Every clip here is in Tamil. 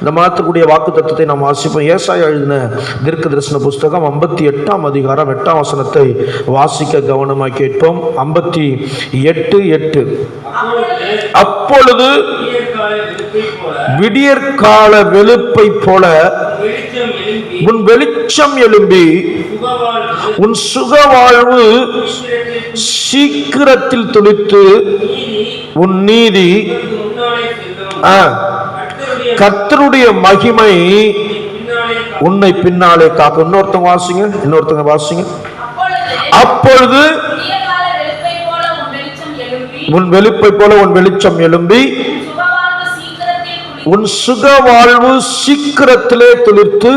இந்த மாதத்துக்குரிய வாக்கு தத்துவத்தை நாம் வாசிப்போம். ஏசாயா எழுதின தீர்க்க தரிசன புஸ்தகம் 58ஆம் அதிகாரம் 8ஆம் வசனத்தை வாசிக்க கவனமாக கேட்போம். 58:8. அப்பொழுது விடியற்கால வெளுப்பை போல உன் வெளிச்சம் எழும்பி உன் சுகவாழ்வு சீக்கிரத்தில் துளித்து உன் நீதி கர்த்தருடைய மகிமை உன்னை பின்னாலே காக்கும். இன்னொருத்தங்க வாசிங்க. அப்பொழுது உன் வெளிப்பை போல உன் வெளிச்சம் எழும்பி உன் சுக வாழ்வு சீக்கிரத்திலே துளிர்த்து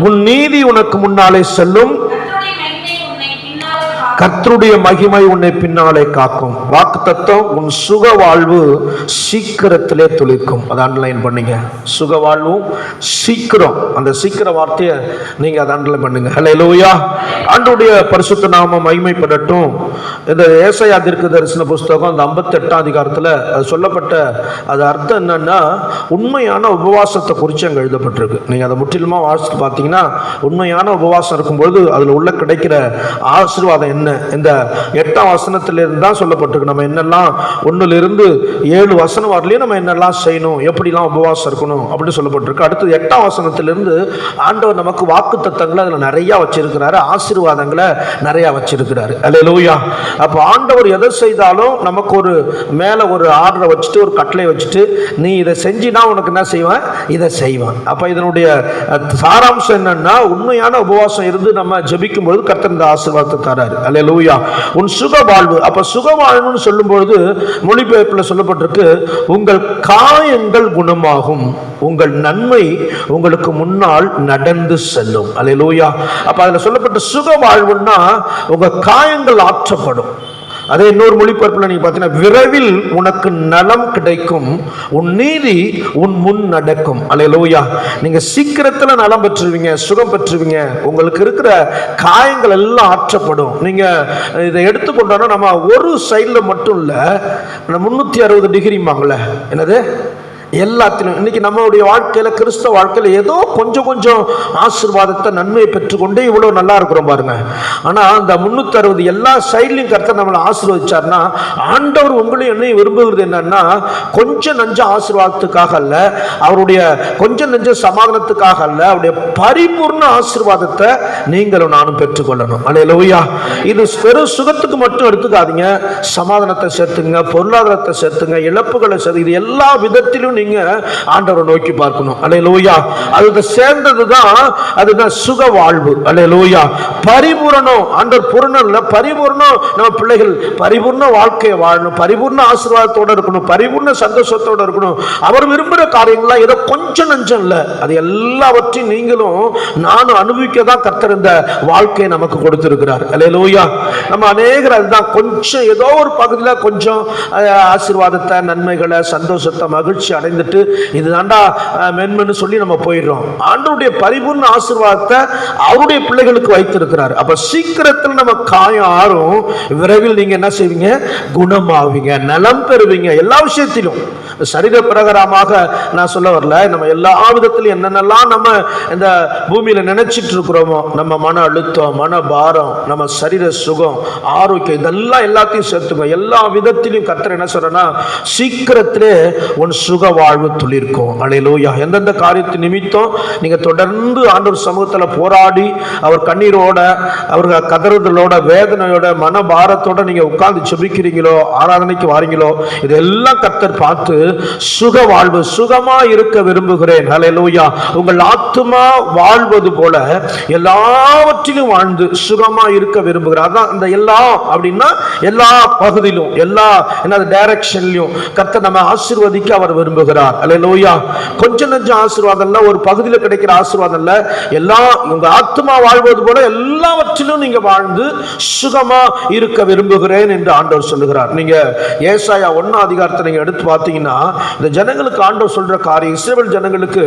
உன் நீதி உனக்கு முன்னாலே செல்லும், கர்த்தருடைய மகிமை உன்னை பின்னாலே காக்கும். வாக்கு தத்துவம், உன் சுக வாழ்வு சீக்கிரத்திலே துளிர்க்கும். அதை அண்டர்லைன் பண்ணீங்க. சுக வாழ்வும் சீக்கிரம், அந்த சீக்கிர வார்த்தையை நீங்க அதை அண்டர்லைன் பண்ணுங்க. ஹல்லேலூயா. ஆண்டவருடைய பரிசுத்த நாமம் மகிமைப்படட்டும். இந்த ஏசாயா தீர்க்க தரிசன புஸ்தகம் அந்த 58ஆம் அதிகாரத்தில் அது சொல்லப்பட்ட அது அர்த்தம் என்னன்னா, உண்மையான உபவாசத்தை குறித்து அங்கே எழுதப்பட்டிருக்கு. நீங்கள் அதை முற்றிலுமா வாசித்து பார்த்தீங்கன்னா, உண்மையான உபவாசம் இருக்கும்போது அதில் உள்ள கிடைக்கிற ஆசீர்வாதம் என்ன, இந்த 8ஆம் வசனத்திலிருந்து தான் சொல்லப்பட்டிருக்கு. நம்ம என்னெல்லாம் 1லிருந்து 7 வசனம் வரலையும் நம்ம என்னெல்லாம் செய்யணும், எப்படிலாம் உபவாசம் இருக்கணும் அப்படின்னு சொல்லப்பட்டிருக்கு. அடுத்து 8ஆம் வசனத்திலிருந்து ஆண்டவர் நமக்கு வாக்கு தத்தங்களை அதில் நிறையா வச்சிருக்கிறாரு, ஆசீர்வாதங்களை நிறையா வச்சிருக்கிறாரு. அல்லேலூயா. அப்போ ஆண்டவர் எதை செய்தாலும் நமக்கு ஒரு மேலே ஒரு ஆர்டரை வச்சுட்டு ஒரு கட்டளை வச்சுட்டு, நீ இதை செஞ்சினா உனக்கு என்ன செய்வேன், இதை செய்வான். அப்போ இதனுடைய சாராம்சம் என்னன்னா, உண்மையான உபவாசம் இருந்து நம்ம ஜெபிக்கும் பொழுது கர்த்தர் இந்த ஆசீர்வாதத்தை தராரு. அல்லேலூயா. உன் சுக வாழ்வு. அப்ப சுக வாழ்வுன்னு சொல்லும் பொழுது மொழிபெயர்ப்பில் சொல்லப்பட்டிருக்கு, உங்கள் காயங்கள் குணமாகும், உங்கள் நன்மை உங்களுக்கு முன்னால் நடந்து செல்லும். அல்லேலூயா. அப்ப அதுல சொல்லப்பட்ட சுக வாழ்வுன்னா உங்க காயங்கள் ஆற்றப்படும். அதே இன்னொரு மொழிபெயர்ப்பில் நீங்க பார்த்தீங்கன்னா, விரைவில் உனக்கு நலம் கிடைக்கும், உன் நீதி உன் முன் நடக்கும். அல்லேலூயா. நீங்க சீக்கிரத்தில் நலம் பெற்றுவீங்க, சுகம் பெற்றுவீங்க, உங்களுக்கு இருக்கிற காயங்கள் எல்லாம் ஆற்றப்படும். நீங்க இதை எடுத்துக்கொண்டோன்னா நம்ம ஒரு சைடில் மட்டும் இல்லை, 360 டிகிரிமாங்களே, என்னது எல்லாத்திலும் இன்னைக்கு நம்மளுடைய வாழ்க்கையில, கிறிஸ்தவ வாழ்க்கையில ஏதோ கொஞ்சம் கொஞ்சம் ஆசீர்வாதத்தை நன்மையை பெற்றுக்கொண்டே இவ்வளவு நல்லா இருக்கிறோம் பாருங்க. ஆனா அந்த 360 எல்லா சைட்லையும் கர்த்தர் நம்மளை ஆசீர்வதிச்சார்னா, ஆண்டவர் உங்களையும் என்னையும் விரும்புகிறது என்னன்னா, கொஞ்சம் நஞ்ச ஆசீர்வாதத்துக்காக அல்ல, அவருடைய கொஞ்சம் நஞ்ச சமாதானத்துக்காக அல்ல, அவருடைய பரிபூர்ண ஆசீர்வாதத்தை நீங்களும் நானும் பெற்றுக்கொள்ளணும். அல்லேலூயா. இது வெறும் சுகத்துக்கு மட்டும் எடுத்துக்காதீங்க, சமாதானத்தை சேர்த்துங்க, பொருளாதாரத்தை சேர்த்துங்க, இழப்புகளை சேர்த்து, இது எல்லா விதத்திலும் நீங்க ஆண்டவரை நோக்கி பார்க்கணும். அல்லேலூயா. அது சேர்ந்ததுதான் அதுதான் சுக வாழ்வு. அல்லேலூயா. பரிபூரணம், ஆண்டவர் பூரணம்ல பரிபூர்ணம், நம்ம பிள்ளைகள் பரிபூர்ண வாழ்க்கையை வாழணும், பரிபூர்ண ஆசீர்வாதத்தோட இருக்கணும், பரிபூர்ண சந்தோஷத்தோட இருக்கணும். அவர் விரும்புகிற காரியங்கள்லாம் ஏதோ கொஞ்சம் நஞ்சம் இல்லை, அது எல்லாவற்றையும் நீங்களும் நானும் அனுபவிக்க தான் கர்த்தர் இந்த வாழ்க்கையை நமக்கு கொடுத்திருக்கிறார். அல்லேலூயா. நம்ம அநேகர் அதுதான் கொஞ்சம் ஏதோ ஒரு பகுதியில் கொஞ்சம் ஆசீர்வாதத்தை, நன்மைகளை, சந்தோஷத்தை, மகிழ்ச்சி அடைந்துட்டு இதுதாண்டா மென்மென்னு சொல்லி நம்ம போயிடுறோம். ஆண்டவருடைய பரிபூர்ண ஆசீர்வாதத்தை அவருடைய பிள்ளைகளுக்கு வைத்திருக்கிறார். அப்ப சீக்கிரத்தில் நம்ம காயம் ஆறும், விரைவில் நீங்க என்ன செய்வீங்க, குணமாவீங்க, நலம் பெறுவீங்க. எல்லா விஷயத்திலும் சரீர பிரகாரமாக நான் சொல்ல வரல, நம்ம எல்லா விதத்திலும் என்னென்னலாம் நம்ம இந்த பூமியில நினைச்சிட்டு இருக்கிறோமோ, நம்ம மன அழுத்தம், மன பாரம், நம்ம சரீர சுகம், ஆரோக்கியம், இதெல்லாம் எல்லாத்தையும் சேர்த்துக்கோ. எல்லா விதத்திலும் கர்த்தர் என்ன சொல்றேன்னா, சீக்கிரத்திலே உன் சுக வாழ்வு துளிர்க்கும். அல்லேலூயா. எந்தெந்த காரியத்தின் நிமித்தம் நீங்க தொடர்ந்து ஆண்டவர் சமூகத்தில் போராடி அவர் கண்ணீரோட, அவர்கள் கதறுதலோட, வேதனையோட, மன பாரத்தோட நீங்க உட்கார்ந்து செபிக்கிறீங்களோ, ஆராதனைக்கு வாரீங்களோ, இதெல்லாம் கர்த்தர் பார்த்து சுக வாழ்வு, சுகமா இருக்க விரும்புகிறேன். அல்லேலூயா. உங்கள் ஆத்துமா வாழ்வது போல எல்லாவற்றிலும் வாழ்ந்து சுகமா இருக்க விரும்புகிறார். அதான் இந்த எல்லா அப்படின்னா எல்லா பகுதியிலும், எல்லா டைரக்ஷன்லயும் கர்த்தர் நம்ம ஆசீர்வதிக்க அவர் விரும்புகிறார். அல்லேலூயா. கொஞ்சம் நஞ்ச ஆசீர்வாதம் இல்ல, ஒரு பகுதியில் கிடைக்கிற ஆசீர்வாதம் இல்ல, எல்லா உங்க ஆத்துமா வாழ்வது போல எல்லாவற்றிலும் நீங்க வாழ்ந்து சுகமா இருக்க விரும்புகிறேன் என்று ஆண்டவர் சொல்லுகிறார். நீங்க ஏசாயா 1ஆம் அதிகாரத்தை நீங்க எடுத்து பார்த்தீங்கன்னா, இந்த ஜனங்களுக்கு ஆண்டவர் சொல்ற காரியம், இஸ்ரவேல் ஜனங்களுக்கு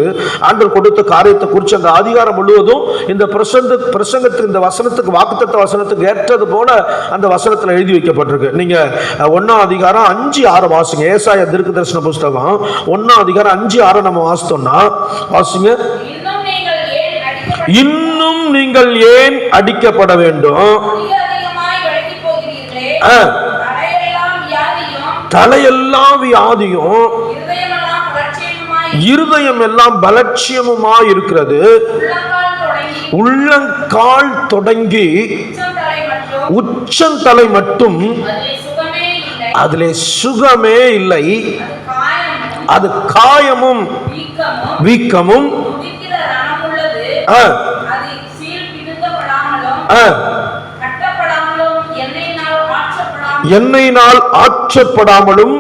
ஆண்டவர் கொடுத்த காரியத்தை குறித்து அந்த அதிகாரம் முழுவதும் இந்த பிரசங்கத்துக்கு, இந்த வசனத்துக்கு, வாக்குத்தத்த வசனத்துக்கு ஏற்றது போல அந்த வசனத்தில் எழுதி வைக்கப்பட்டிருக்கு. நீங்க 1ஆம் அதிகாரம் 5-6 வாசிங்க. ஏசாயா தீர்க்க தரிசன புஸ்தகம் 1ஆம் அதிகாரம் 5-6 நம்ம வாசித்தோம்னா, வாசிங்க. இன்னும் நீங்கள் ஏன் அடிக்கப்பட வேண்டும்? தலையெல்லாம் வியாதியும் இருதயம் எல்லாம் பலட்சியமுமா இருக்கிறது. உள்ளங்கால் தொடங்கி உச்சந்தலை மட்டும் அதிலே சுகமே இல்லை. அது காயமும் வீக்கமும் எண்ணெயினால் ஆற்றப்படாமலும்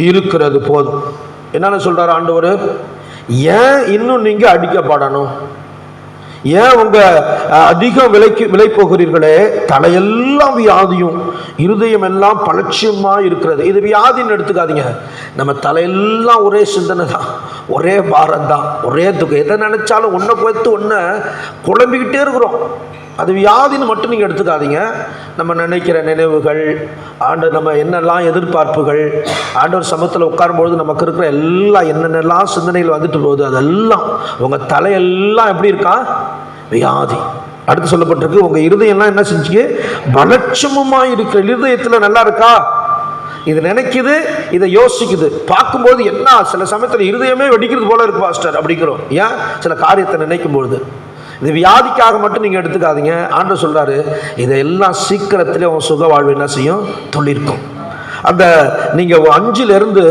இருக்கிறது. போதும். என்னன்னு சொல்றாரு ஆண்டவர்? ஏன் இன்னும் நீங்க அடிக்கப்படணும்? ஏன் உங்க அதிகம் விலை போகிறீர்களே? தலையெல்லாம் வியாதியும் இருதயம் எல்லாம் பலட்சியமா இருக்கிறது. இது வியாதின்னு எடுத்துக்காதீங்க. நம்ம தலையெல்லாம் ஒரே சிந்தனை தான், ஒரே பாரம் தான், ஒரே துக்கம். எதை நினைச்சாலும் ஒன்றை பார்த்து ஒன்றை குழம்பிக்கிட்டே இருக்கிறோம். அது வியாதின்னு மட்டும் நீங்கள் எடுத்துக்காதீங்க. நம்ம நினைக்கிற நினைவுகள், நம்ம என்னெல்லாம் எதிர்பார்ப்புகள், ஆண்டவர் சமூகத்தில் உட்காரும்பொழுது நமக்கு இருக்கிற எல்லாம் என்னென்னலாம் சிந்தனைகள் வந்துட்டு போகுது, அதெல்லாம் உங்கள் தலையெல்லாம் எப்படி இருக்கா? வியாதி. அடுத்து சொல்லப்பட்டிருக்கு, உங்கள் இருதயம்லாம் என்ன செஞ்சு? பலட்சமுமாக இருக்கிற. இருதயத்தில் நல்லா இருக்கா? இது நினைக்குது, இதை யோசிக்குது. பார்க்கும்போது என்ன சில சமயத்தில் இருதயமே வெடிக்கிறது போல இருக்கு பாஸ்டர் அப்படிங்கிறோம். ஏன்? சில காரியத்தை நினைக்கும் பொழுது. இது வியாதிக்காக மட்டும் நீங்கள் எடுத்துக்காதீங்க. ஆண்டவர் சொல்கிறாரு, இதையெல்லாம் சீக்கிரத்திலே உன் சுக வாழ்வு என்ன செய்யும்? தொழிற்கும். அந்த நீங்கள் 5லேருந்து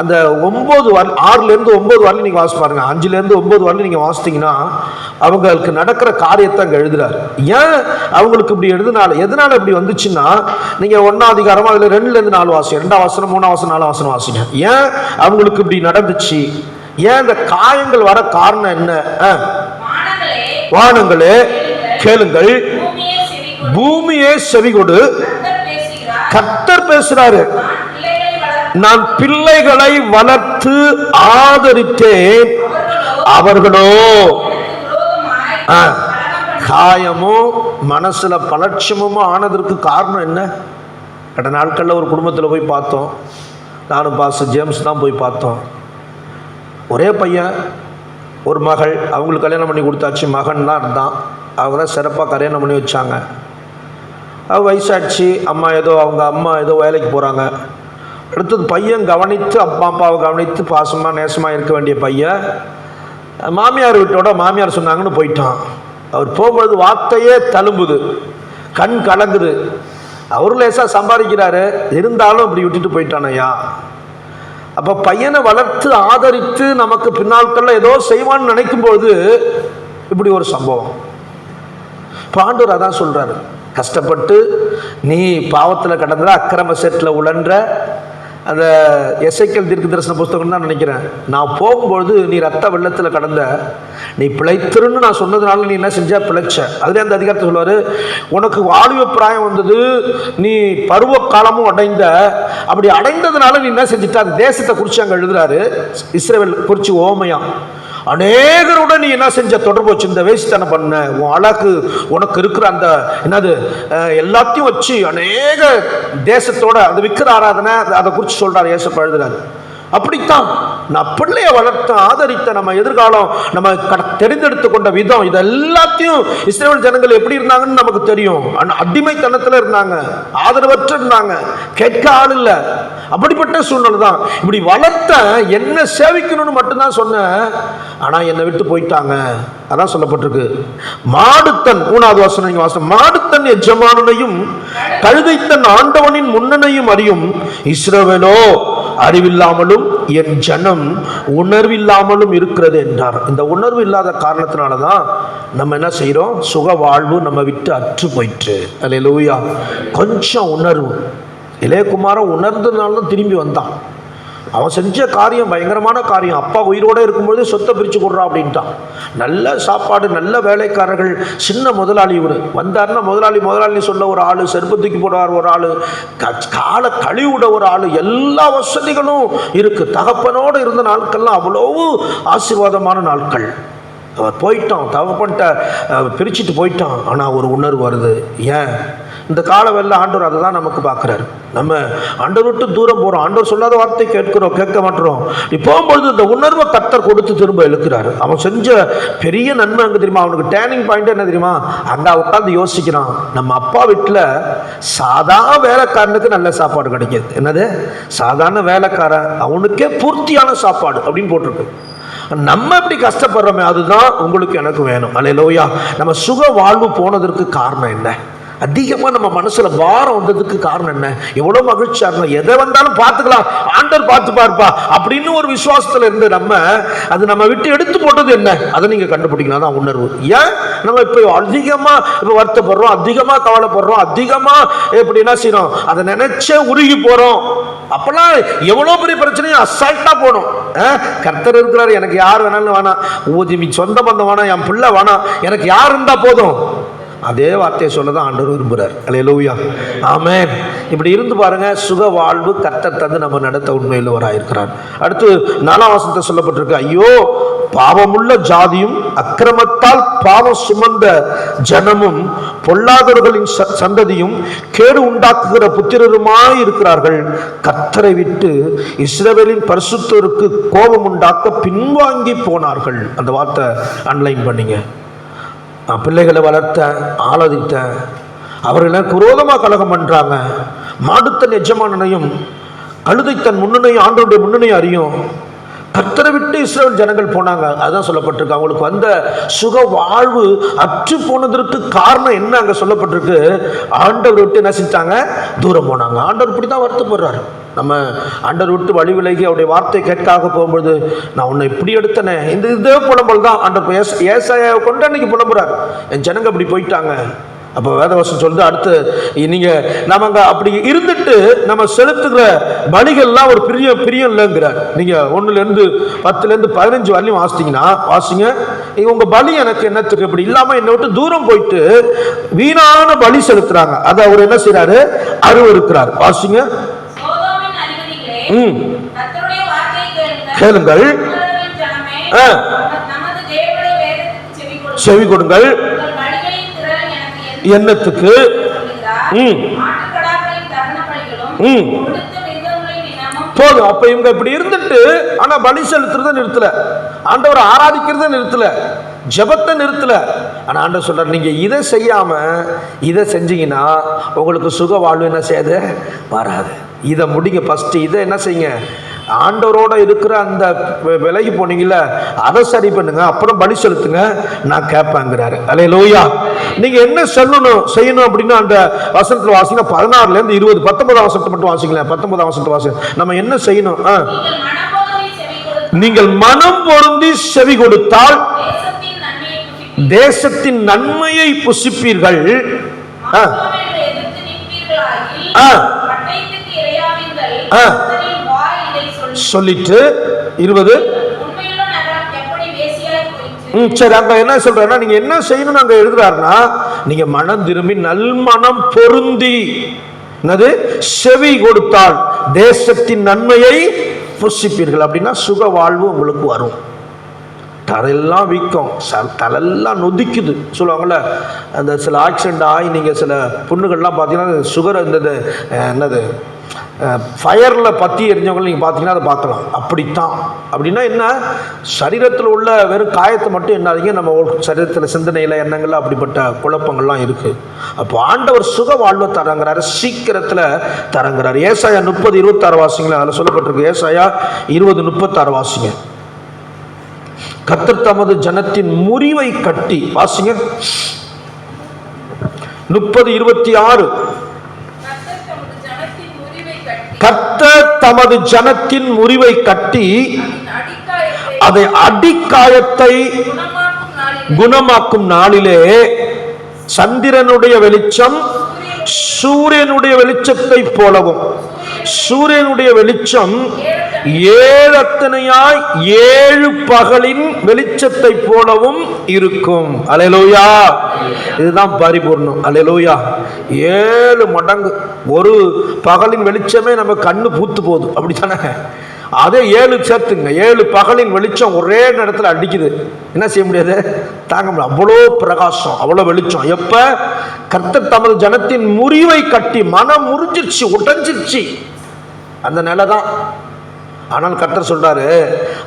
அந்த 9 வரல, 6லேருந்து 9 வரல நீங்கள் வாசி பாருங்க. 5லேருந்து 9 வரல நீங்கள் வாசித்தீங்கன்னா அவங்களுக்கு நடக்கிற காரியத்தை அங்கே எழுதுறாரு. ஏன் அவங்களுக்கு இப்படி எழுதுனால, எதனால இப்படி வந்துச்சுன்னா, நீங்கள் 1ஆம் அதிகாரம் அதில் 2லேருந்து 4 வாசி, 2ஆம் வசனம், 3ஆம் வசனம், 4ஆம் வசனம் வாசிங்க. ஏன் அவங்களுக்கு இப்படி நடந்துச்சு? ஏன் இந்த காயங்கள் வர காரணம் என்ன? வானங்களே கேளுங்கள், பூமியே செவிகொடு. கர்த்தர் பேசுறாரு, நான் பிள்ளைகளை வளர்த்து ஆதரித்தேன், அவர்களோ காயமும் மனசுல பலட்சமும் ஆனதற்கு காரணம் என்ன? கடந்த நாட்களில் ஒரு குடும்பத்தில் போய் பார்த்தோம். நானும் பாஸ்டர் ஜேம்ஸ் தான் போய் பார்த்தோம். ஒரே பையன், ஒரு மகள். அவங்களுக்கு கல்யாணம் பண்ணி கொடுத்தாச்சு. மகன் தான் இருந்தான். அவங்க தான் சிறப்பாக கல்யாணம் பண்ணி வச்சாங்க. அவள் வயசாச்சு. அவங்க அம்மா ஏதோ வேலைக்கு போகிறாங்க. அடுத்தது பையன் கவனித்து, அப்பா அப்பாவை கவனித்து பாசமாக நேசமாக இருக்க வேண்டிய பையன் மாமியார் வீட்டோட மாமியார் சொன்னாங்கன்னு போயிட்டான். அவர் போகும்பொழுது வார்த்தையே தழும்புது, கண் கலங்குது. அவரும் லேசாக சம்பாதிக்கிறாரு, இருந்தாலும் இப்படி விட்டுட்டு போயிட்டானையா. அப்போ பையனை வளர்த்து ஆதரித்து நமக்கு பின்னாட்களில் ஏதோ செய்வான்னு நினைக்கும்போது இப்படி ஒரு சம்பவம். ஆண்டவர் அதான் சொல்கிறாரு, கஷ்டப்பட்டு நீ பாவத்தில் கடந்த, அக்கிரம செட்டில் உழன்ற, அந்த எசேக்கியேல் தீர்க்கதரிசன புஸ்தகம் தான் நினைக்கிறேன். நான் போகும்பொழுது நீ ரத்த வெள்ளத்தில் கடந்த, நீ பிழைத்திருன்னு நான் சொன்னதுனால நீ என்ன செஞ்ச? பிழைச்ச. அதுலேயே அந்த அதிகாரத்தை சொல்லுவார், உனக்கு வாலிப பிராயம் வந்தது, நீ பருவ காலமும் அடைந்த, அப்படி அடைந்ததுனால நீ என்ன செஞ்சிட்ட? அந்த தேசத்தை குறித்து அங்கே எழுதுறாரு, இஸ்ரவேல் குறித்து ஓமையா. அநேகருடன் நீ என்ன செஞ்ச? தொடர்பு வச்சு இந்த வேசித்தனம் பண்ண, உன் அழகு, உனக்கு இருக்கிற அந்த என்னது எல்லாத்தையும் வச்சு அநேக தேசத்தோட அந்த விக்கிர ஆராதனை, அதை குறித்து சொல்றாரு, ஏசப்பா எழுதுறாரு. அப்படித்தான் நான் பிள்ளைய வளர்த்த ஆதரித்த, நம்ம எதிர்காலம் நம்ம தெரிந்தெடுத்து கொண்ட விதம், இது எல்லாத்தையும் இஸ்ரவேல் ஜனங்கள் எப்படி இருந்தாங்கன்னு நமக்கு தெரியும். அடிமைத்தனத்தில் இருந்தாங்க, ஆதரவற்ற இருந்தாங்க, கேட்க ஆள் இல்லை. அப்படிப்பட்ட சூழ்நிலை தான். இப்படி வளர்த்த என்ன சேவிக்கணும்னு மட்டும்தான் சொன்னேன், ஆனா என்னை விட்டு போயிட்டாங்க. அதான் சொல்லப்பட்டிருக்கு. மாடுத்தன், 3வது வசனம் நீங்க வாசம், மாடுத்தன் எஜமானனையும் கழுதைத்தன் ஆண்டவனின் முன்னனையும் அறியும், இஸ்ரவேலோ அறிவில்லாமலும் என் ஜனம் உணர்வில்லாமலும் இருக்கிறது என்றார். இந்த உணர்வு இல்லாத காரணத்தினாலதான் நம்ம என்ன செய்யறோம்? சுக வாழ்வு நம்ம விட்டு அற்று போயிற்று. அல்லேலூயா. கொஞ்சம் உணர்வு. இளையகுமாரன் உணர்ந்ததுனால திரும்பி வந்தான். அவன் செஞ்ச காரியம் பயங்கரமான காரியம். அப்பா உயிரோடு இருக்கும்போது சொத்தை பிரித்து கொடுறா அப்படின்ட்டான். நல்ல சாப்பாடு, நல்ல வேலைக்காரர்கள், சின்ன முதலாளி. இவர் வந்தாருன்னா முதலாளி சொல்ல ஒரு ஆள், செருப்பு தூக்கி போடுவார் ஒரு ஆள், காலை கழிவுட ஒரு ஆள், எல்லா வசதிகளும் இருக்கு. தகப்பனோடு இருந்த நாட்கள்லாம் அவ்வளவு ஆசீர்வாதமான நாட்கள். அவர் போயிட்டான், தகப்பன்ட்ட பிரிச்சுட்டு போயிட்டான். ஆனால் ஒரு உணர்வு வருது. ஏன்? இந்த காலவெல்லாம் ஆண்டவர் அதை தான் நமக்கு பார்க்குறாரு. நம்ம ஆண்டவர் விட்டு தூரம் போகிறோம், ஆண்டவர் சொல்லாத வார்த்தை கேட்க மாட்டோம். நீ போகும்பொழுது இந்த உணர்வை கர்த்தர் கொடுத்து திரும்ப எழுக்கிறாரு. அவன் செஞ்ச பெரிய நன்மை அங்கே தெரியுமா, அவனுக்கு டேர்னிங் பாயிண்ட் என்ன தெரியுமா, அங்கே உட்காந்து யோசிக்கிறான், நம்ம அப்பா வீட்டில் சாதாரண வேலைக்காரனுக்கு நல்ல சாப்பாடு கிடைக்கிது. என்னது சாதாரண வேலைக்காரன் அவனுக்கே பூர்த்தியான சாப்பாடு அப்படின்னு போட்டிருக்கு. நம்ம எப்படி கஷ்டப்படுறோமே அதுதான் உங்களுக்கு எனக்கு வேணும். அல்லேலூயா. நம்ம சுக வாழ்வு போனதற்கு காரணம் என்ன? அதிகமாக நம்ம மனசுல பாரம் வந்ததுக்கு காரணம் என்ன? எவ்வளோ மகிழ்ச்சியா இருக்கணும், எதை வந்தாலும் பார்த்துக்கலாம், ஆண்டவர் பார்த்து பார்ப்பா அப்படின்னு ஒரு விசுவாசத்தில் இருந்து அது நம்ம விட்டு எடுத்து போட்டது என்ன, அதை நீங்க கண்டுபிடிக்கலாம். தான் உணர்வு. ஏன் நம்ம இப்போ அதிகமாக வருத்தப்படுறோம், அதிகமாக கவலைப்படுறோம், அதிகமாக எப்படி என்ன செய்யறோம், அதை நினைச்சே உருகி போறோம். அப்பெல்லாம் எவ்வளோ பெரிய பிரச்சனையும் அசால்ட்டா போகணும். கர்த்தர் இருக்கிறாரு, எனக்கு யார் வேணாலும் வேணாம், ஊதிமி சொந்த பந்தம் வேணாம், என் பிள்ளை வேணாம், எனக்கு யார் இருந்தா போதும், அதே வார்த்தையை சொல்லதான் ஆண்டவர் விரும்புகிறார். அல்லேலூயா. ஆமென். இப்படி இருந்து பாருங்க, சுக வாழ்வு கர்த்தர் தந்து நம்ம நடத்த உண்மையுள்ளவராயிருக்கிறார். அடுத்து 4ஆம் வசனத்தை சொல்லப்பட்டிருக்கு, ஐயோ பாவமுள்ள ஜாதியும் அக்கிரமத்தால் பாவம் சுமந்த ஜனமும் பொல்லாதவர்களின் சந்ததியும் கேடு உண்டாக்குகிற புத்திரருமாய் இருக்கிறார்கள். கர்த்தரை விட்டு இஸ்ரவேலின் பரிசுத்தருக்கு கோபம் உண்டாக்க பின்வாங்கி போனார்கள். அந்த வார்த்தை அன்லைன் பண்ணீங்க. பிள்ளைகளை வளர்த்த ஆலோதித்த அவர்கள் விரோதமாக கலகம் பண்றாங்க. மாடுத்தன் எஜமானனையும் கழுதைத்தன் முன்னணையும் ஆண்டவருடைய முன்னணையும் அறியும். கர்த்தரை விட்டு இஸ்ரவேல் ஜனங்கள் போனாங்க. அதான் சொல்லப்பட்டிருக்கு. அவங்களுக்கு வந்த சுக வாழ்வு அற்று போனதற்கு காரணம் என்ன அங்க சொல்லப்பட்டிருக்கு, ஆண்டவர் விட்டு என்ன செஞ்சாங்க, தூரம் போனாங்க. ஆண்டவர் இப்படி தான் வருத்தப்படுறாரு. நம்ம ஆண்டவர் விட்டு வழி விலகி அவருடைய வார்த்தை கேட்காக போகும்போது, நான் உன்னை இப்படி எடுத்தனே, இந்த இதே புலம்பல் தான் ஆண்டவர் ஏசாயாவை கொண்டு அன்னைக்கு புலம்புறாரு, என் ஜனங்க அப்படி போயிட்டாங்க. அப்போ வேதவசம் சொல்லுது, அடுத்து நீங்க நம்ம அங்க அப்படி இருந்துட்டு நம்ம செலுத்துகிற பலிகள்லாம் ஒரு பிரியம் இல்லைங்கிறார். நீங்க 1லேருந்து 10லேருந்து 15 வரலையும் வாசிங்க. உங்க பலி எனக்கு என்னத்துக்கு, இப்படி இல்லாம என்னை விட்டு தூரம் போயிட்டு வீணான பலி செலுத்துறாங்க. அதை அவர் என்ன செய்யறாரு, அருவருக்கிறார். வாசிங்க. கேளுங்கள், செவி கொடுங்கள் எண்ணத்துக்கு. போதும். அப்ப இவங்க இப்படி இருந்துட்டு ஆனா பலி செலுத்துறத நிறுத்தல, ஆண்டவரை ஆராதிக்கிறத நிறுத்தல, ஜெபத்தை நிறுத்தல. ஆனா ஆண்டவர் சொல்றாரு, நீங்க இதை செய்யாம இதை செஞ்சீங்கன்னா உங்களுக்கு சுக வாழ்வு என்ன செய்யாது, வராது. இதை முடிங்க. ஃபர்ஸ்ட் இதை என்ன செய்யுங்க, ஆண்டவரோட இருக்கிற அந்த விலகி போனீங்கல்ல அதை சரி பண்ணுங்க, அப்புறம் பலி செலுத்துங்க, நான் கேட்பேங்கிறாரு. அல்லேலூயா. நீங்க என்ன செய்யணும் அப்படின்னா அந்த வசனத்துல வாசிங்க, 16லேருந்து 20, 19ஆம் வசனத்தை மட்டும் வாசிங்களேன். 19ஆம் வசனத்தை வாசிங்க. நம்ம என்ன செய்யணும், நீங்கள் மனம் பொருந்தி செவி கொடுத்தால் தேசத்தின் நன்மையை புசிப்பீர்கள். சொல்லிட்டு 20. சரி, அங்க என்ன சொல்றேன்னா, நீங்க என்ன செய்யணும் அங்க எழுதுறாருன்னா, நீங்க மனம் திரும்பி நல்மனம் பொருந்தி என்னது செவி கொடுத்தால் தேசத்தின் நன்மையை புசிப்பீர்கள். அப்படின்னா சுக வாழ்வு உங்களுக்கு வரும். தரையெல்லாம் வீக்கம், தலையெல்லாம் நொதிக்குது சொல்லுவாங்கள்ல, அந்த சில ஆக்சிடென்ட் ஆகி நீங்கள் சில புண்ணுகள்லாம் பார்த்தீங்கன்னா சுகர் இருந்தது என்னது ஃபயரில் பற்றி எரிஞ்சவங்களை நீங்கள் பார்த்தீங்கன்னா அதை பார்க்கலாம். அப்படித்தான். அப்படின்னா என்ன, சரீரத்தில் உள்ள வெறும் காயத்தை மட்டும் என்னாதீங்க, நம்ம சரீரத்தில் சிந்தனையில் எண்ணங்கள்ல அப்படிப்பட்ட குழப்பங்கள்லாம் இருக்குது. அப்போ ஆண்டவர் சுக வாழ்வை தரங்கிறாரு, சீக்கிரத்தில் தரங்கிறாரு. ஏசாயா 30:26 வாசிங்களேன். அதில் சொல்லப்பட்டிருக்கு. ஏசாயா 20:36 வாசிங்க. கர்த்தர் தமது ஜனத்தின் முறிவை கட்டி, வாசிங்க 30:26. கர்த்தர் தமது ஜனத்தின் முறிவை கட்டி அதை அடிக்காயத்தை குணமாக்கும் நாளிலே சந்திரனுடைய வெளிச்சம் சூரியனுடைய வெளிச்சத்தை போலவும், சூரியனுடைய வெளிச்சம் ஏழத்தனையாய் 7 பகலின் வெளிச்சத்தை போலவும் இருக்கும். அல்லேலூயா. இதுதான் பரிபூர்ணம். அல்லேலூயா. 7 மடங்கு ஒரு பகலின் வெளிச்சமே நம்ம கண்ணு பூத்து போகுது, அப்படித்தானே? அதே 7 சேர்த்துங்க, 7 பகலின் வெளிச்சம் ஒரே நேரத்தில் அடிக்குது. என்ன செய்ய முடியாது, தாங்க முடியாது. அவ்வளோ பிரகாசம், அவ்வளோ வெளிச்சம். எப்ப கர்த்தர் தமது ஜனத்தின் முறிவை கட்டி, மனம் முறிஞ்சிருச்சு, உடைஞ்சிருச்சு, அந்த நிலை தான். ஆனால் கர்த்தர் சொல்றாரு,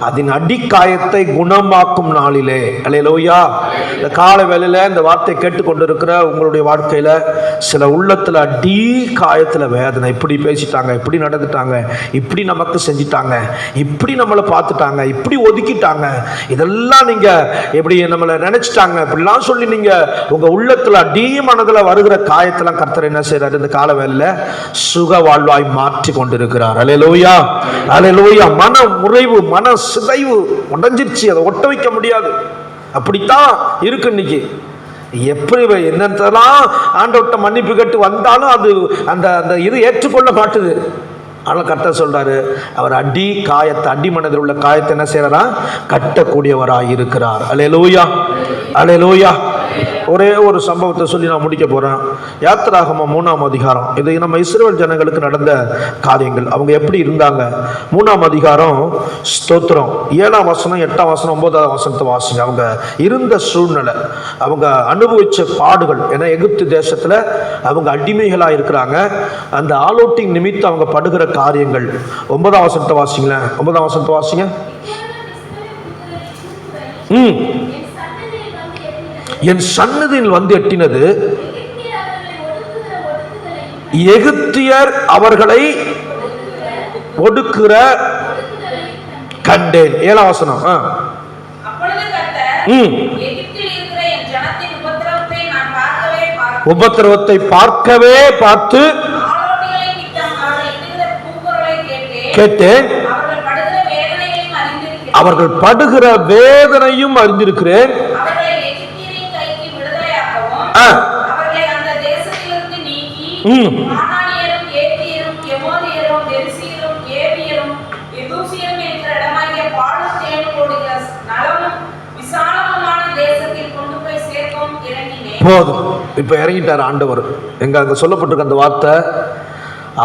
அதன் அடிக்காயத்தை குணமாக்கும் நாளிலே. அல்லேலூயா. இந்த கால வேளையில இந்த வார்த்தை கேட்டுக்கொண்டிருக்கிற உங்களுடைய வாழ்க்கையில சில உள்ளத்துல அடி காயத்துல வேதனை, இப்படி பேசிட்டாங்க, இப்படி நடந்துட்டாங்க, இப்படி நமக்கு செஞ்சிட்டாங்க, இப்படி நம்மளை பார்த்துட்டாங்க, இப்படி ஒதுக்கிட்டாங்க, இதெல்லாம் நீங்க எப்படி நம்மளை நினைச்சிட்டாங்க, இப்படிலாம் சொல்லி நீங்க உங்க உள்ளத்துல அடி மனதுல வருகிற காயத்தெல்லாம் கர்த்தர் என்ன செய்யறாரு, இந்த கால வேளையில சுக வாழ்வாய் மாற்றி கொண்டிருக்கிறார். அல்லேலூயா, அல்லேலூயா. மன முறிவு, மன சிதைவு உடைஞ்சிருச்சு, அதை ஒட்ட வைக்க முடியாது. அப்படித்தான் இருக்கு இன்னைக்கு. எப்படி என்னத்தெல்லாம் ஆண்டவர்கிட்ட மன்னிப்பு கேட்டு வந்தாலும் அது அந்த அந்த இது ஏற்றுக்கொள்ள மாட்டுது. ஆனால் கர்த்தர் சொல்றாரு, அவர் அடி காயத்தை, அடி மனதில் உள்ள காயத்தை என்ன செய்யறா, கட்டக்கூடியவராய் இருக்கிறார். அல்லேலூயா, அல்லேலூயா. ஒரே ஒரு சம்பவத்தை சொல்லி நான் முடிக்க போறேன். யாத்திராகமம் 3ஆம் அதிகாரம். இது நம்ம இஸ்ரவேல் ஜனங்களுக்கு நடந்த காரியங்கள். அவங்க எப்படி இருந்தாங்க? 3ஆம் அதிகாரம், ஸ்தோத்திரம், 7ஆம் வசனம், 8ஆம் வசனம், 9ஆம் வசனத்தை வாசிங்க. அவங்க இருந்த சூழ்நிலை, அவங்க அனுபவிச்ச பாடுகள். ஏன்னா எகிப்து தேசத்துல அவங்க அடிமைகளா இருக்கிறாங்க. அந்த ஆலோட்டிங் நிமித்தம் அவங்க படுகிற காரியங்கள். 9ஆம் வசனத்தை வாசிங்களேன். 9ஆம் வசனத்தை வாசிங்க. என் சன்னதியில் வந்து எட்டினது, எகிப்தியர் அவர்களை ஒடுக்குற கண்டேன். 7ஆம் வசனம். உபத்திரவத்தை பார்க்கவே பார்த்து கேட்டேன், அவர்கள் படுகிற வேதனையும் அறிந்திருக்கிறேன். போதும், இப்ப இறங்கிட்டார் ஆண்டவர். எங்க அங்க சொல்லப்பட்டிருக்க அந்த வார்த்தை,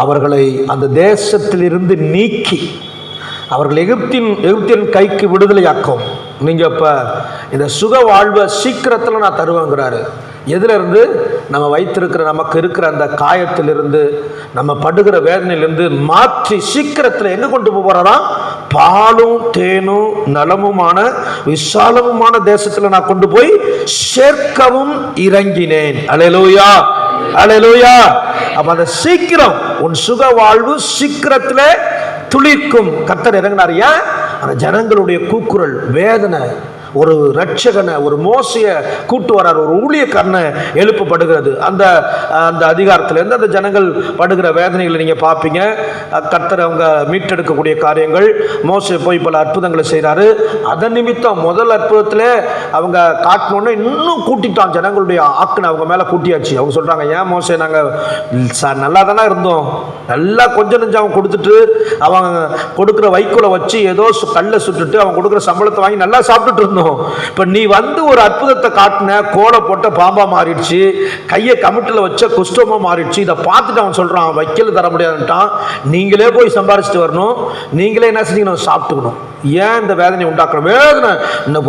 அவர்களை அந்த தேசத்திலிருந்து நீக்கி அவர்கள் எகிப்தின் கைக்கு விடுதலையாக்கும். நீங்க இப்ப இந்த சுக வாழ்வை சீக்கிரத்தில் நான் தருவேங்கிறாரு. எதுல இருந்து? நம்ம வைத்திருக்கிற, நமக்கு இருக்கிற அந்த காயத்திலிருந்து, நம்ம படுகிற வேதனையிலிருந்து மாற்றி சீக்கிரத்தில் எங்க கொண்டு போறதா? பாலும் தேனும் நலமுமான விசாலமுமான தேசத்துல நான் கொண்டு போய் சேர்க்கவும் இறங்கினேன். அல்லேலூயா, அல்லேலூயா. அப்ப அந்த சீக்கிரம், உன் சுக வாழ்வு சீக்கிரத்துல துளிர்க்கும். கர்த்தர் இறங்கினார். ஏன்? அந்த ஜனங்களுடைய கூக்குரல், வேதனை, ஒரு ரட்சகனை, ஒரு மோசைய கூட்டு வரார், ஒரு ஊழியக்காரனை எழுப்பப்படுகிறது. அந்த அந்த அதிகாரத்திலேருந்து அந்த ஜனங்கள் படுகிற வேதனைகளை நீங்கள் பார்ப்பீங்க. கர்த்தர் அவங்க மீட்டெடுக்கக்கூடிய காரியங்கள். மோசை போய் பல அற்புதங்களை செய்கிறாரு. அதன் நிமித்தம் முதல் அற்புதத்தில் அவங்க காட்டினோன்னே இன்னும் கூட்டிட்டான், ஜனங்களுடைய ஆக்கினை அவங்க மேலே கூட்டியாச்சு. அவங்க சொல்கிறாங்க, ஏன் மோசை, நாங்கள் நல்லா தானே இருந்தோம், நல்லா கொஞ்சம் நெஞ்சம் அவன் கொடுத்துட்டு, அவங்க கொடுக்குற வைக்கோலை வச்சு ஏதோ கல்லை சுட்டுட்டு அவன் கொடுக்குற சம்பளத்தை வாங்கி நல்லா சாப்பிட்டுட்டு இருந்தோம். இப்ப நீ வந்து ஒரு அற்புதத்தை காட்டின, கோலை போட்ட பாம்பா மாறிடுச்சு, கையை கமிட்டில் வச்ச குஷ்டமா மாறிடுச்சு. இதை பார்த்துட்டு அவன் சொல்றான், வைக்கல தர முடியாதுன்ட்டான், நீங்களே போய் சம்பாரிச்சுட்டு வரணும், நீங்களே என்ன செஞ்சீங்கன்னு சாப்பிட்டுக்கணும். ஏன் இந்த வேதனை உண்டாக்கணும்? வேதனை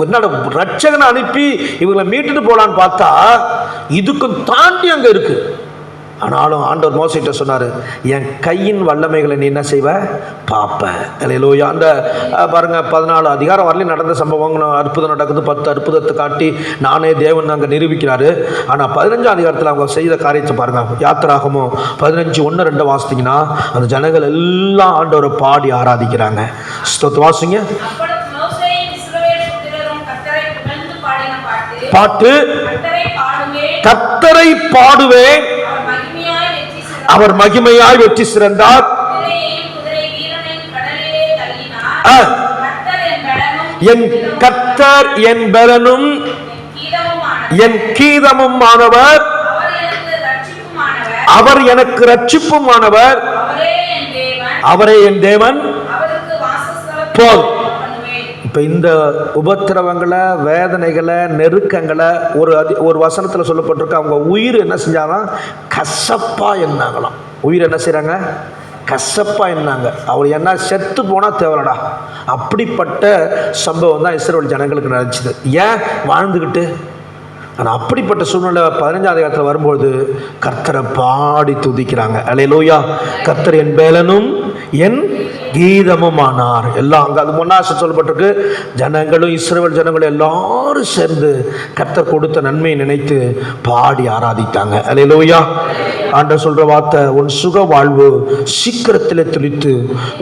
என்னோட ரட்சகனை அனுப்பி இவங்களை மீட்டுட்டு போலான்னு பார்த்தா இதுக்கும் தாண்டி அங்க இருக்கு. ஆனாலும் ஆண்டவர் மோசைட்ட சொன்னாரு, என் கையின் வல்லமைகளை நீ என்ன செய்வ? பார்ப்ப. அல்லேலூயா. அந்த பாருங்க, 14 அதிகாரம் வரலையும் நடந்த சம்பவம், அற்புதம் நடக்குது, 10 அற்புதத்தை காட்டி நானே தேவன் அங்கே நிரூபிக்கிறாரு. ஆனால் 15ஆம் அதிகாரத்தில் அவங்க செய்த காரியத்தை பாருங்க. யாத்திராகமோ 15:1-2 வாசித்தீங்கன்னா அந்த ஜனங்கள் எல்லாம் ஆண்டவரை பாடி ஆராதிக்கிறாங்க. வாசிங்க. பாட்டு, கர்த்தரை பாடுவேன், அவர் மகிமையாய் வெற்றி சிறந்தார், என் கர்த்தர் என் பலனும் என் கீதமும் ஆனவர், அவர் எனக்கு ரட்சிப்பும் ஆனவர், அவரே என் தேவன். போல் இப்போ இந்த உபத்திரவங்களை, வேதனைகளை, நெருக்கங்களை ஒரு வசனத்தில் சொல்லப்பட்டிருக்கு. அவங்க உயிர் என்ன செஞ்சாலும் கசப்பா என்னாங்களாம். உயிர் என்ன செய்கிறாங்க? கசப்பா இருந்தாங்க. அவர் என்ன செத்து போனா தேவலடா, அப்படிப்பட்ட சம்பவம் தான் இஸ்ரவேல் ஜனங்களுக்கு நடந்துச்சு. ஏன் வாழ்ந்துக்கிட்டு? ஆனால் அப்படிப்பட்ட சூழ்நிலை 15ஆம் அதிகாரத்தில் வரும்போது கர்த்தரை பாடி துதிக்கிறாங்க. அல்லேலூயா. கர்த்தர் என் பேலனும் என் கீதமும் ஆனார். எல்லாம் அங்கே அது முன்னாசம் சொல்லப்பட்டிருக்கு. ஜனங்களும் இஸ்ரவேல் ஜனங்களும் எல்லாரும் சேர்ந்து கர்த்தர் கொடுத்த நன்மையை நினைத்து பாடி ஆராதித்தாங்க. அல்லேலூயா. ஆண்டவர் சொல்ற வார்த்தை, உன் சுக வாழ்வு சீக்கிரத்திலே துளித்து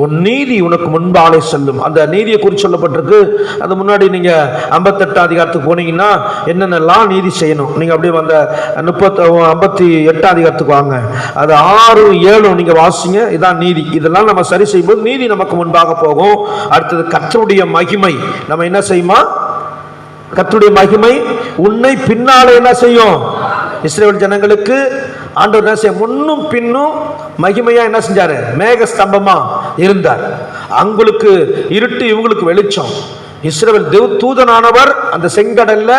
உன் நீதி உனக்கு முன்பாலே செல்லும். அந்த நீதியை குறித்து சொல்லப்பட்டிருக்கு. அது முன்னாடி நீங்க 58ஆம் அதிகாரத்துக்கு போனீங்கன்னா என்னென்னலாம் நீதி செய்யணும், நீங்க அப்படியே வந்த 58ஆம் அதிகாரத்துக்கு வாங்க. அது 6, 7 நீங்க வாசிங்க. இதான் நீதி. இதெல்லாம் நம்ம சரி செய்யும்போது நீதி நமக்கு முன்பாக போகும். அடுத்தது கர்த்தருடைய மகிமை நம்ம என்ன செய்யுமா? கர்த்தருடைய மகிமை உன்னை பின்னாலே என்ன செய்யும்? இஸ்ரவேல் ஜனங்களுக்கு ஆண்டவர் என்ன செய்ய, முன்னும் பின்னும் மகிமையா என்ன செஞ்சாரு? மேக ஸ்தம்பமா இருந்தார். அவங்களுக்கு இருட்டு, இவங்களுக்கு வெளிச்சம். இஸ்ரவேல் தூதனானவர் அந்த செங்கடல்ல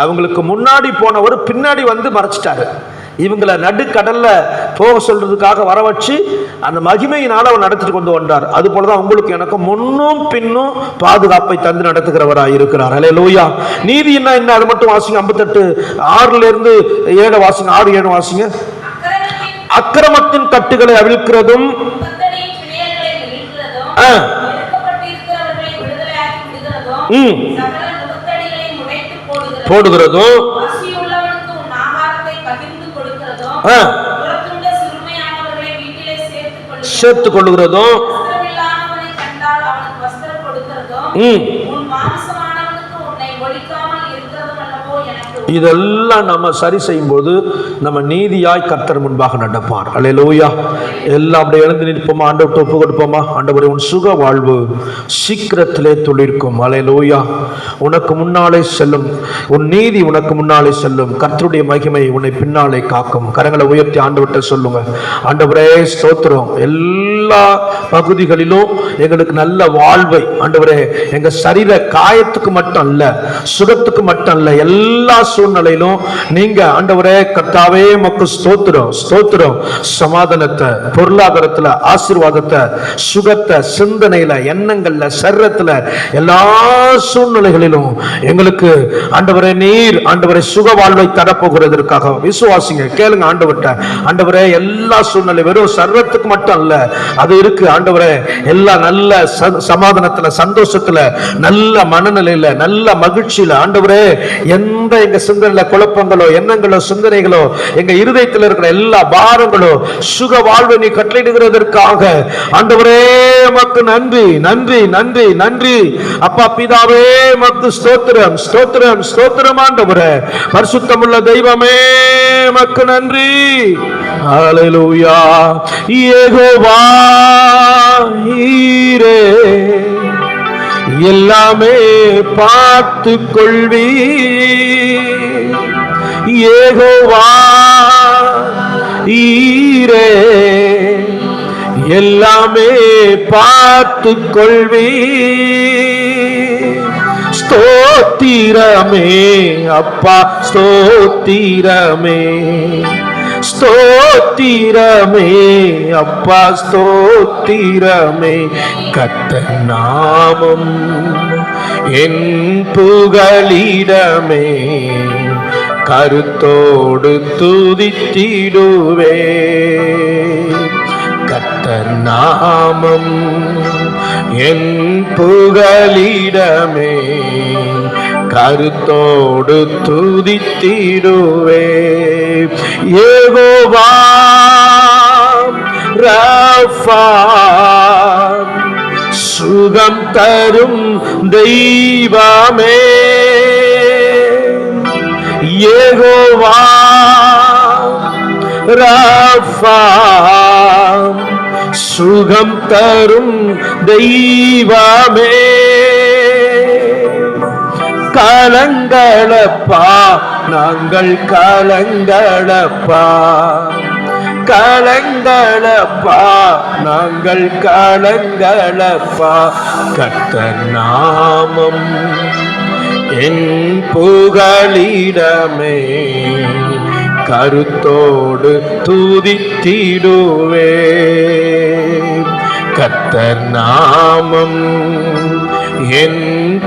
அவங்களுக்கு முன்னாடி போனவர் பின்னாடி வந்து மறைச்சிட்டாரு. இவங்களை நடுக்கடல்ல போக சொல்றதுக்காக வர வச்சு அந்த மகிமையினால் அவர் நடத்திட்டு கொண்டு வந்தார். அது போலதான் உங்களுக்கு எனக்கு முன்னும் பின்னும் பாதுகாப்பை தந்து நடத்துகிறவராக இருக்கிறார். அல்லேலூயா. நீதி என்ன? அது மட்டும் வாசிங்க. 58:6-7 வாசிங்க. 6-7 வாசிங்க. அக்கிரமத்தின் கட்டுகளை அவிழ்க்கிறதும் போடுகிறதும் சேர்த்து கொள்ளுகிறதும் இதெல்லாம் நம்ம சரி செய்யும் போது நம்ம நீதியாய் கர்த்தர் முன்பாக நடப்பார். அல்லேலூயா. எல்லாம் அப்படியே எழுந்து நிற்போமா? ஆண்டவர்கிட்ட ஒப்பு கொடுப்போமா? ஆண்டவரே, உன் சுக வாழ்வு சீக்கிரத்திலே துளிர்க்கும். அல்லேலூயா. உனக்கு முன்னாலே செல்லும், உன் நீதி உனக்கு முன்னாலே செல்லும், கர்த்தருடைய மகிமை உன்னை பின்னாலே காக்கும். கரங்களை உயர்த்தி ஆண்டவர்கிட்ட சொல்லுங்க. ஆண்டவரே ஸ்தோத்திரம். எல்லா பகுதிகளிலும் எங்களுக்கு நல்ல வாழ்வை ஆண்டவரே, எங்க சரீர காயத்துக்கு மட்டும் அல்ல, சுகத்துக்கு மட்டும் அல்ல, எல்லா சூழ்நிலையிலும் நீங்க ஆண்டவரே கர்த்தாவே மக்கு ஸ்தோத்திரம் ஸ்தோத்திரம். சமாதானத்தை, பொருளாதாரத்துல ஆசீர்வாதத்தை, சுகத்தை, சிந்தனையில, எண்ணங்கள்ல, சரீரத்துல, எல்லா சூழ்நிலைகளிலும் எங்களுக்கு ஆண்டவரே நீர் ஆண்டவரே சுக வாழ்வை தரப்போகிறதற்காக விசுவாசிங்க. கேளுங்க ஆண்டவர்கிட்ட. ஆண்டவரே எல்லா சூழ்நிலை வெறும் சரீரத்துக்கு மட்டும் அல்ல, அது இருக்கு ஆண்டவரே. எல்லா நல்ல சமாதானத்துல, சந்தோஷத்துல, நல்ல மனநிலையில, நல்ல மகிழ்ச்சியில ஆண்டவரே, எந்த எங்க சிந்தனையில குழப்பங்களோ, எண்ணங்களோ, சிந்தனைகளோ, எங்க இருதயத்தில் இருக்கிற எல்லா பாரங்களோ சுக வாழ்வை நீ கட்டளையிடுகிறதற்காக ஆண்டவரே மக்கு நன்றி நன்றி நன்றி நன்றி. அப்பா பிதாவே மக்கு ஸ்தோத்திரம் ஸ்தோத்திரம் ஸ்தோத்திரம். ஆண்டவரே பரிசுத்தமுள்ள தெய்வமே மக்கு நன்றி. ஹல்லேலூயா. யெகோவா ஈரே எல்லாமே பார்த்து கொள்வி. யெகோவா ஈரே எல்லாமே பார்த்து கொள்வி. ஸ்தோத்திரமே அப்பா ஸ்தோத்திரமே ஸ்தோத்திரமே அப்பா ஸ்தோத்திரமே. கர்த்தர் நாமம் என் புகலிடமே, கருத்தோடு துதித்திடுவே. கர்த்தர் நாமம் என் புகலிடமே, கருத்தோடு துதித்திடுவே. யெகோவா ரஃபா சுகம் தரும் தெய்வமே. யெகோவா ரஃபா சுகம் தரும் தெய்வமே. கலங்களப்பா நாங்கள் கலங்களப்பா, கலங்களப்பா நாங்கள் கலங்களப்பா. கர்த்தர் நாமம் என் புகலிடமே, கருத்தோடு துதித்திடுவே. கர்த்தர் நாமம் என்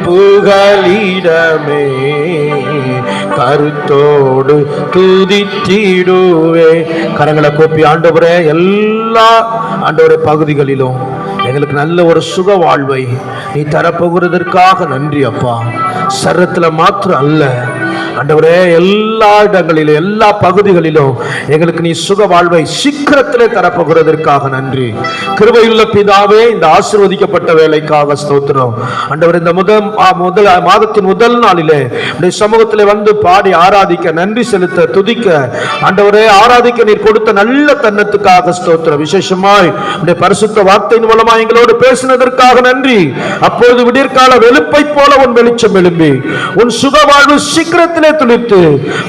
புகலிடமே, கருத்தோடு துதித்திடுவே. கரங்களை கோப்பி ஆண்டவரே, எல்லா ஆண்டவரே பகுதிகளிலும் எங்களுக்கு நல்ல ஒரு சுக வாழ்வை நீ தரப்போகிறதற்காக நன்றி அப்பா. சரத்துல மாத்திரம் அல்ல ஆண்டவரே, எல்லா இடங்களிலும் எல்லா பகுதிகளிலும் எங்களுக்கு நீ சுக வாழ்வை சீக்கிரத்திலே தரப்போகிறதற்காக நன்றி. கிருபையுள்ள பிதாவே, இந்த ஆசீர்வதிக்கப்பட்ட வேலைக்காக ஸ்தோத்திரம் ஆண்டவரே. இந்த முதல் மாதத்தின் முதல் நாளிலே உடைய சமூகத்திலே வந்து பாடி ஆராதிக்க, நன்றி செலுத்த, துதிக்க ஆண்டவரே, ஆராதிக்க நீர் கொடுத்த நல்ல தன்னத்துக்காக ஸ்தோத்திரம். விசேஷமாய் உடைய பரிசுத்த வார்த்தையின் மூலமா எங்களோடு பேசினதற்காக நன்றி. அப்பொழுது விடியற்கால வெளுப்பை போல உன் வெளிச்சம் எழும்பி உன் சுக வாழ்வு சீக்கிரத்திலே துளித்து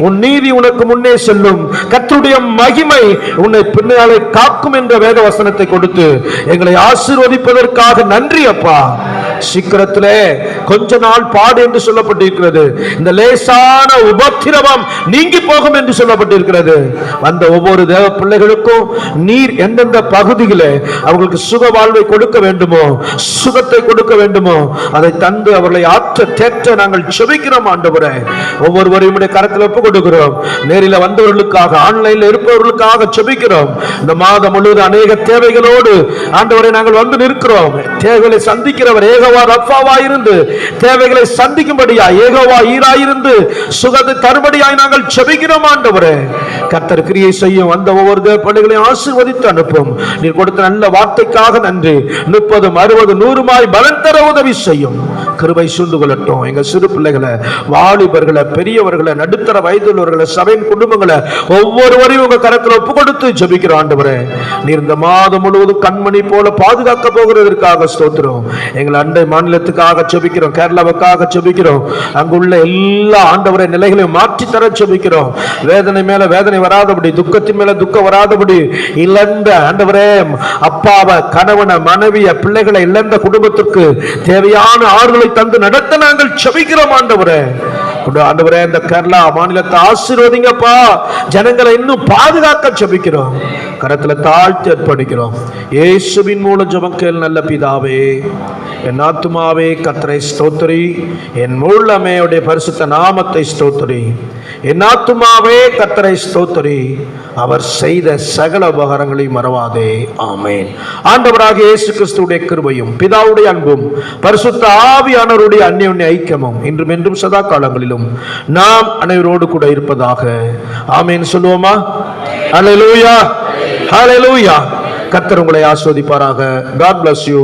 உன் நீதி உனக்கு முன்னே செல்லும், கர்த்தருடைய மகிமை உன்னை பின்னாலே காக்கும் என்ற வேத வசனத்தை கொடுத்து எங்களை ஆசீர்வதிப்பதற்காக நன்றி அப்பா. சீக்கிரத்திலே கொஞ்ச நாள் பாடு என்று சொல்லப்பட்டிருக்கிறது. இந்த லேசான உபத்திரவம் நீங்கி போகும் என்று சொல்லப்பட்டிருக்கிறது. வந்த ஒவ்வொரு தேவ பிள்ளைகளுக்கும் நீர் எந்தெந்த பகுதியிலே அவர்களுக்கு சுக வாழ்வை கொடுக்க வேண்டுமோ, சுகத்தை கொடுக்க வேண்டுமோ, அதை தந்து அவர்களை ஆற்ற தேற்ற நாங்கள் செபிக்கிறோம் ஆண்டவரே. ஒவ்வொருவரையும் கரத்தில் ஒப்பு கொடுக்கிறோம். நேரில் வந்தவர்களுக்காக, ஆன்லைன்ல இருப்பவர்களுக்காக செபிக்கிறோம். இந்த மாதம் முழுவதும் அநேக தேவைகளோடு ஆண்டவரை நாங்கள் வந்து நிற்கிறோம். தேவைகளை சந்திக்கிறவர் ஏகோவா ரப்பாவாயிருந்து தேவைகளை சந்திக்கும்படியா ஏகோவா ஈராயிருந்து சுகத்தை தரும்படியாய் நாங்கள் செபிக்கிறோம் ஆண்டவரே. கர்த்தர் கிரியை செய்யும். வந்த ஒவ்வொரு பள்ளிகளையும் ஆசீர்வதித்து அனுப்பும். நீர் கொடுத்த நல்ல வார்த்தைக்காக நன்றி. 30, 60, 100 பலன் தர உதவி செய்யும். கிருபை சூழ்ந்து கொள்ளட்டும். எங்க சிறு பிள்ளைகளை, வாலிபர்களை, பெரியவர்களை, நடுத்தர வயதுள்ளவர்களை, சபையின் குடும்பங்களை ஒவ்வொருவரையும் உங்க கரத்தில் ஒப்பு கொடுத்து ஜெபிக்கிறோம் ஆண்டவரே. நீர் இந்த மாதம் முழுவதும் கண்மணி போல பாதுகாக்க போகிறதற்காக ஸ்தோத்திரம். எங்கள் அண்டை மாநிலத்துக்காக ஜெபிக்கிறோம், கேரளாவுக்காக ஜெபிக்கிறோம். அங்குள்ள எல்லா ஆண்டவரை நிலைகளையும் மாற்றி தர ஜெபிக்கிறோம். வேதனை மேல வேதனை வராதபடி, துக்கத்தின் மேல துக்கம் வராதபடி, இழந்த ஆண்டவரே அப்பாவை, கணவனை, மனைவிய, பிள்ளைகளை இழந்த குடும்பத்திற்கு தேவையான ஆறுதலை தந்து நடத்த நாங்கள் ஜெபிக்கிறோம் ஆண்டவரே. ஆண்டவரே, இந்த கேரளா மாநிலத்தை ஆசீர்வதிங்கப்பா. ஜனங்களை இன்னும் பாதுகாக்க ஜெபிக்கிறோம். கரத்துல தாழ்த்தி அர்ப்பணிக்கிறோம். இயேசுவின் மூலம் ஜெபம் கேள் நல்ல பிதாவே. என் ஆத்துமாவே கர்த்தரை ஸ்தோத்திரி, என் முழுமே உடைய பரிசுத்த நாமத்தை ஸ்தோத்திரி. என் ஆத்துமாவே கர்த்தரை ஸ்தோத்திரி, அவர் செய்த சகல உபகாரங்களையும் மறவாதே. ஆமென். ஆண்டவராகிய இயேசு கிறிஸ்துவுடைய கிருபையும், பிதாவுடைய அன்பும், பரிசுத்த ஆவியானவருடைய அந்யோன்ய ஐக்கியமும் இன்றும் என்றும் சதா காலங்களிலும் நாம் அனைவரோடு கூட இருப்பதாக. ஆமென் சொல்லுவோமா? ஹல்லேலூயா, ஹல்லேலூயா. கர்த்தர் உங்களை ஆசீர்வதிப்பாராக. God bless you.